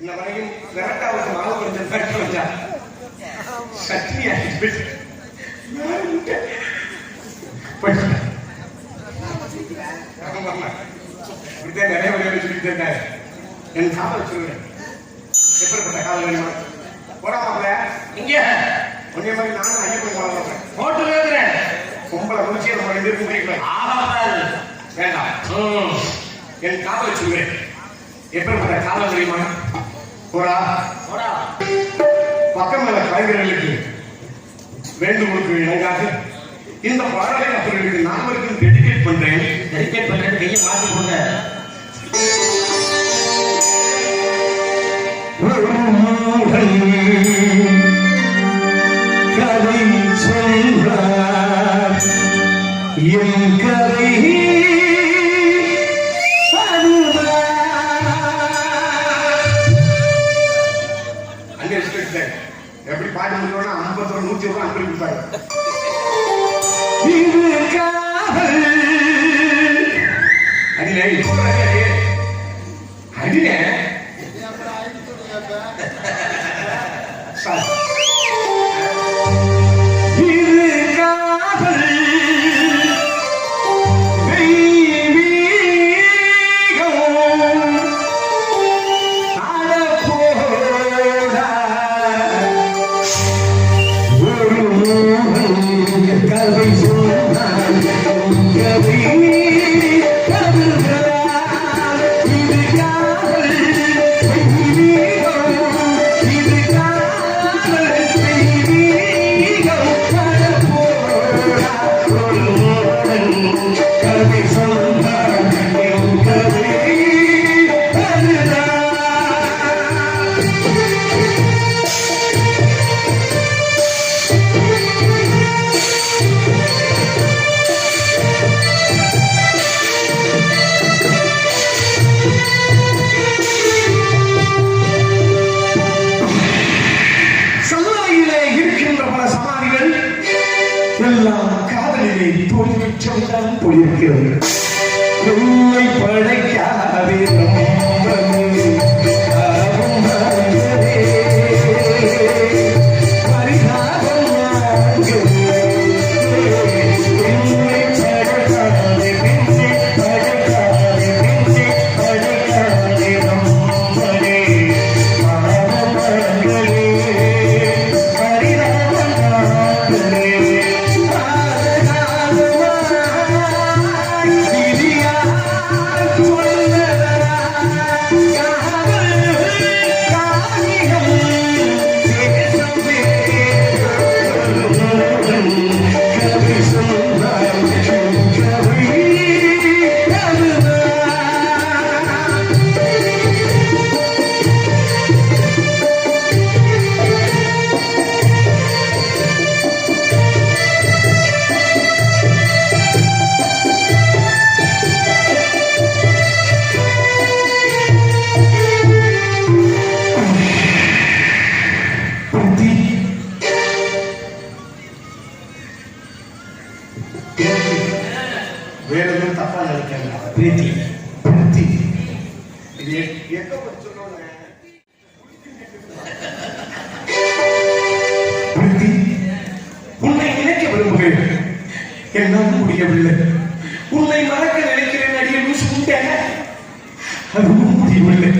இந்த வரையும் விரட்டாவுக்கு மாவு கொஞ்சம் கட்டி வச்சா சட்னி ஆகிட்டு இப்படித்தான் நிறைய வகையில சொல்லிட்டு இருக்காரு. என் காவல் சொல்லுவேன் எப்படிப்பட்ட காவல் வேணுமா போடாமல இங்க உன்னைய மாதிரி நானும் ஐயப்பன் காவல் பார்ப்பேன் போட்டு வேறுறேன் பொம்பளை முடிச்சு நம்ம ரெண்டு பேரும் முடிக்கலாம் வேண்டாம். என் காவல் சொல்லுவேன் எப்படிப்பட்ட காவல் தெரியுமா போடா போடா பக்கமேல கலைஞர்களுக்கு வேண்டுகோளுக்கு இணங்காக இந்த பாடலை அவர்களுக்கு நாமளுக்கு டெடிகேட் பண்றேன். டெடிகேட் பண்றேன் கையை மாற்றி கொண்ட கதை சொல்றார் என் கதை எப்படி பாட்டு முடிக்கணும்னா 50 100 ரூபாய் அனுப்பி கொடுப்பாரு. அடினே அடினே பொழியிருக்கிறது. உண்மை படைக்காதே வேறொன்றும் தப்பா நினைக்கிறேன். பிரீத்தி பிரீத்தி இது எங்க சொன்னோங்க பிரீத்தி உன்னை நினைக்க விரும்புகிறேன் என்னால் முடியவில்லை. உன்னை மறக்க நினைக்கிறேன் அடிய லூசு உண்டே அதுவும் முடியவில்லை.